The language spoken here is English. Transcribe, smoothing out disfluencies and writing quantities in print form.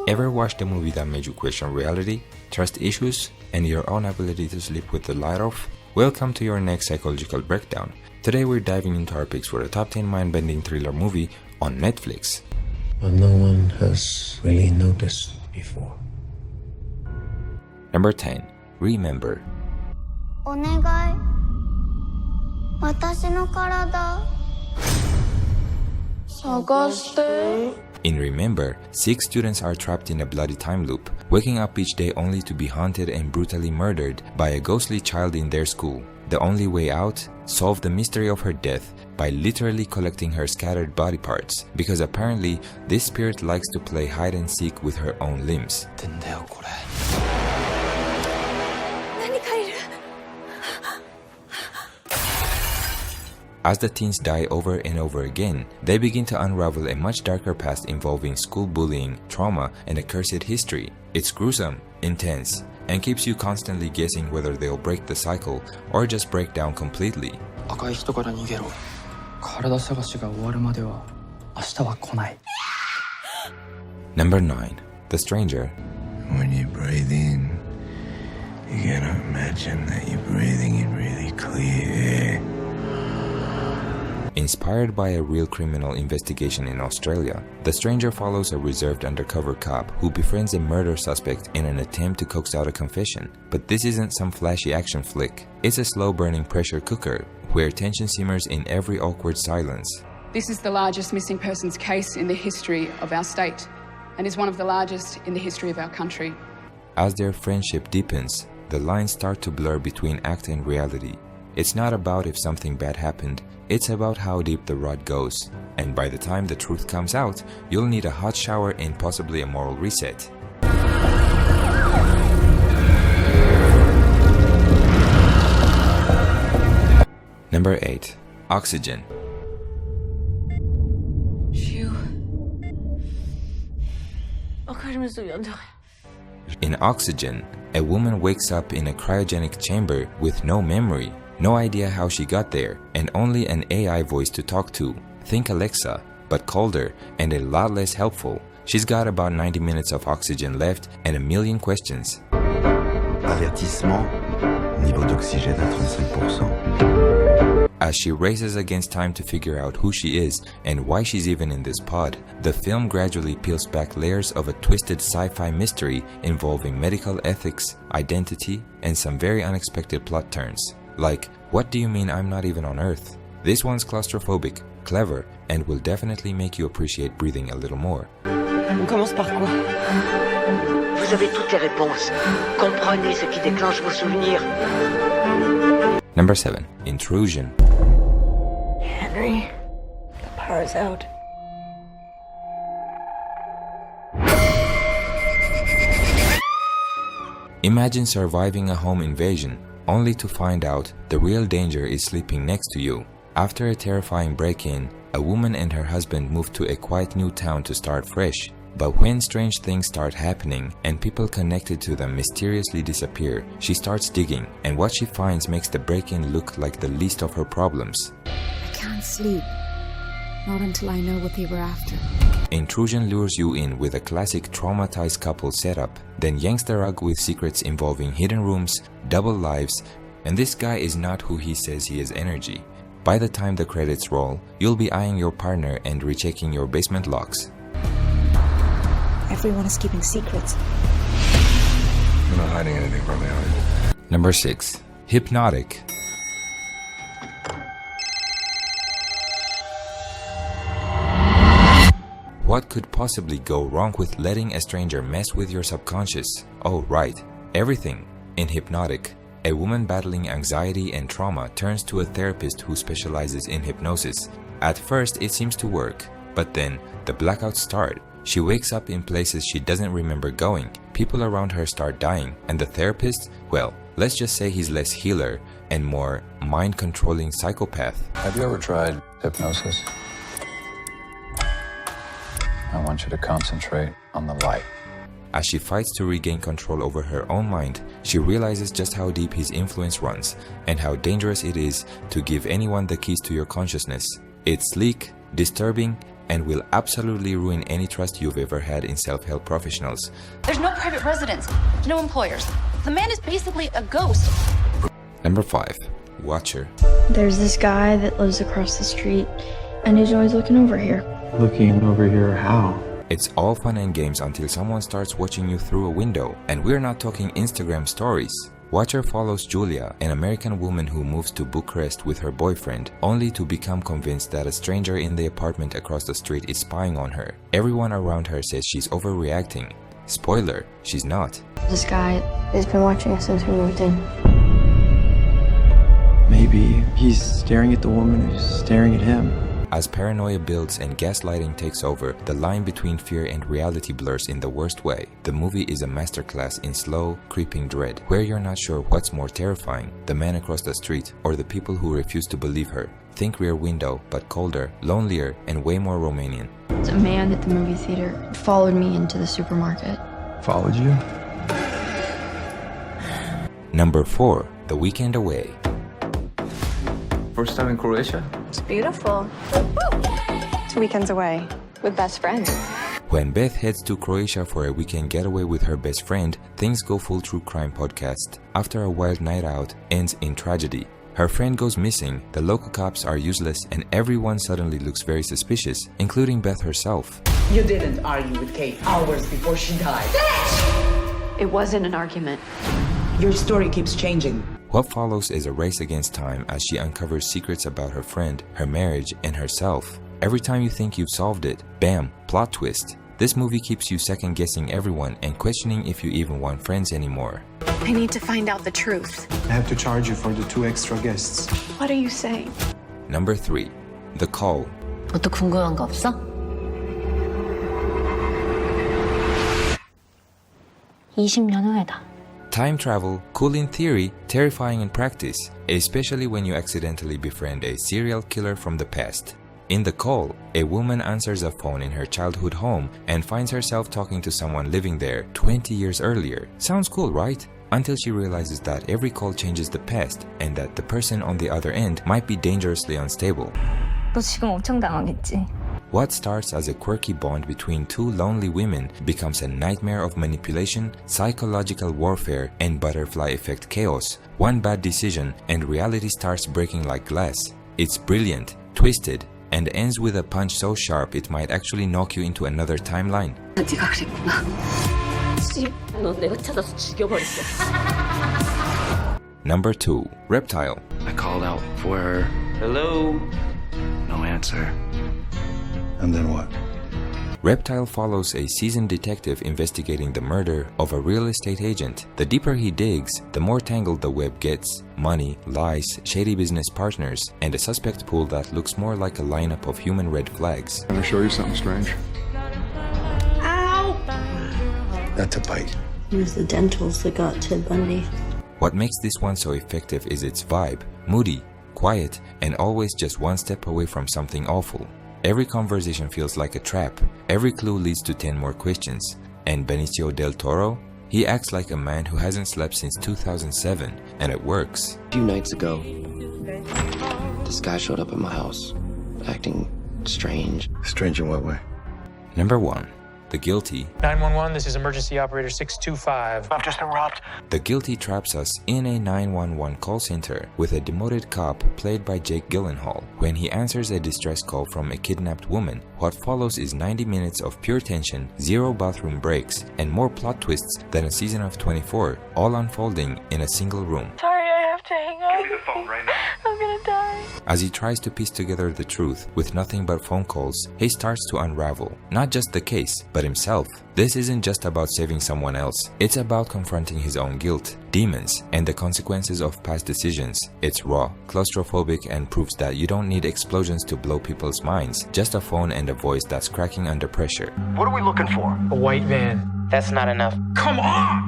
Ever watched a movie that made you question reality, trust issues, and your own ability to sleep with the light off? Welcome to your next psychological breakdown. Today we're diving into our picks for the top 10 mind-bending thriller movie on Netflix. But no one has really noticed before. Number 10. Remember. お願い。私の体。探して。 In Remember, 6 students are trapped in a bloody time loop, waking up each day only to be haunted and brutally murdered by a ghostly child in their school. The only way out? Solve the mystery of her death by literally collecting her scattered body parts, because apparently this spirit likes to play hide and seek with her own limbs. As the teens die over and over again, they begin to unravel a much darker past involving school bullying, trauma, and a cursed history. It's gruesome, intense, and keeps you constantly guessing whether they'll break the cycle or just break down completely. 赤い人から逃げろ。体探しが終わるまでは明日は来ない。 Number 9. The Stranger. When you breathe in, you cannot imagine that you're breathing in really clear air. Inspired by a real criminal investigation in Australia, The Stranger follows a reserved undercover cop who befriends a murder suspect in an attempt to coax out a confession. But this isn't some flashy action flick. It's a slow-burning pressure cooker where tension simmers in every awkward silence. This is the largest missing persons case in the history of our state and is one of the largest in the history of our country. As their friendship deepens, the lines start to blur between act and reality. It's not about if something bad happened, it's about how deep the rot goes. And by the time the truth comes out, you'll need a hot shower and possibly a moral reset. Number 8. Oxygen. In Oxygen, a woman wakes up in a cryogenic chamber with no memory, no idea how she got there, and only an AI voice to talk to. Think Alexa, but colder and a lot less helpful. She's got about 90 minutes of oxygen left and a million questions. Avertissement, niveau d'oxygène à 35%. As she races against time to figure out who she is and why she's even in this pod, the film gradually peels back layers of a twisted sci-fi mystery involving medical ethics, identity, and some very unexpected plot turns. Like, what do you mean I'm not even on Earth? This one's claustrophobic, clever, and will definitely make you appreciate breathing a little more. On commence par quoi? Vous avez toutes les réponses. Comprenez ce qui déclenche vos souvenirs. Number 7. Intrusion. Henry, the power's out. Imagine surviving a home invasion, only to find out the real danger is sleeping next to you. After a terrifying break-in, a woman and her husband move to a quiet new town to start fresh. But when strange things start happening and people connected to them mysteriously disappear, she starts digging, and what she finds makes the break-in look like the least of her problems. I can't sleep. Not until I know what they were after. Intrusion lures you in with a classic traumatized couple setup, then yanks the rug with secrets involving hidden rooms, double lives, and this guy is not who he says he is energy. By the time the credits roll, you'll be eyeing your partner and rechecking your basement locks. Everyone is keeping secrets. You're not hiding anything from me, are you? Number 6. Hypnotic. What could possibly go wrong with letting a stranger mess with your subconscious? Oh, right. Everything. In Hypnotic, a woman battling anxiety and trauma turns to a therapist who specializes in hypnosis. At first, it seems to work, but then the blackouts start. She wakes up in places she doesn't remember going, people around her start dying, and the therapist, well, let's just say he's less healer and more mind-controlling psychopath. Have you ever tried hypnosis? I want you to concentrate on the light. As she fights to regain control over her own mind, she realizes just how deep his influence runs and how dangerous it is to give anyone the keys to your consciousness. It's sleek, disturbing, and will absolutely ruin any trust you've ever had in self-help professionals. There's no private residence, no employers. The man is basically a ghost. Number 5. Watcher. There's this guy that lives across the street, and he's always looking over here. Looking over here, how? It's all fun and games until someone starts watching you through a window, and we're not talking Instagram stories. Watcher follows Julia, an American woman who moves to Bucharest with her boyfriend, only to become convinced that a stranger in the apartment across the street is spying on her. Everyone around her says she's overreacting. Spoiler, she's not. This guy has been watching us since we moved in. Maybe he's staring at the woman who's staring at him. As paranoia builds and gaslighting takes over, the line between fear and reality blurs in the worst way. The movie is a masterclass in slow, creeping dread, where you're not sure what's more terrifying, the man across the street or the people who refuse to believe her. Think Rear Window, but colder, lonelier, and way more Romanian. A man at the movie theater followed me into the supermarket. Followed you? Number 4. The Weekend Away. First time in Croatia? It's beautiful. 2 weekends away with best friends. When Beth heads to Croatia for a weekend getaway with her best friend, things go full true crime podcast. After a wild night out ends in tragedy. Her friend goes missing, the local cops are useless, and everyone suddenly looks very suspicious, including Beth herself. You didn't argue with Kate hours before she died. It wasn't an argument. Your story keeps changing. What follows is a race against time as she uncovers secrets about her friend, her marriage, and herself. Every time you think you've solved it, bam, plot twist. This movie keeps you second-guessing everyone and questioning if you even want friends anymore. I need to find out the truth. I have to charge you for the 2 extra guests. What are you saying? Number 3. The Call. 또 궁금한 거 없어? 20년 후에다. Time travel, cool in theory, terrifying in practice, especially when you accidentally befriend a serial killer from the past. In The Call, a woman answers a phone in her childhood home and finds herself talking to someone living there 20 years earlier. Sounds cool, right? Until she realizes that every call changes the past and that the person on the other end might be dangerously unstable. 너 지금 엄청 당황했지? What starts as a quirky bond between 2 lonely women becomes a nightmare of manipulation, psychological warfare, and butterfly effect chaos. One bad decision and reality starts breaking like glass. It's brilliant, twisted, and ends with a punch so sharp it might actually knock you into another timeline. 네가 그랬구나. 씨, 너 내가 찾아서 죽여버렸어. Number 2. Reptile. I called out for her. Hello? No answer. And then what? Reptile follows a seasoned detective investigating the murder of a real estate agent. The deeper he digs, the more tangled the web gets. Money, lies, shady business partners, and a suspect pool that looks more like a lineup of human red flags. Can I show you something strange? Ow! That's a bite. It was the dentals that got Ted Bundy. What makes this one so effective is its vibe. Moody, quiet, and always just one step away from something awful. Every conversation feels like a trap. Every clue leads to 10 more questions. And Benicio del Toro? He acts like a man who hasn't slept since 2007, and it works. A few nights ago, this guy showed up at my house, acting strange. Strange in what way? Number 1. The Guilty. 911, this is emergency operator 625. I'm just robbed. The Guilty traps us in a 911 call center with a demoted cop played by Jake Gyllenhaal. When he answers a distress call from a kidnapped woman, what follows is 90 minutes of pure tension, 0 bathroom breaks, and more plot twists than a season of 24, all unfolding in a single room. Sorry, I have to hang up. Give me the phone right now. I'm gonna die. As he tries to piece together the truth with nothing but phone calls, he starts to unravel. Not just the case, but himself. This isn't just about saving someone else. It's about confronting his own guilt, demons, and the consequences of past decisions. It's raw, claustrophobic, and proves that you don't need explosions to blow people's minds. Just a phone and a voice that's cracking under pressure. What are we looking for? A white van. That's not enough. Come on!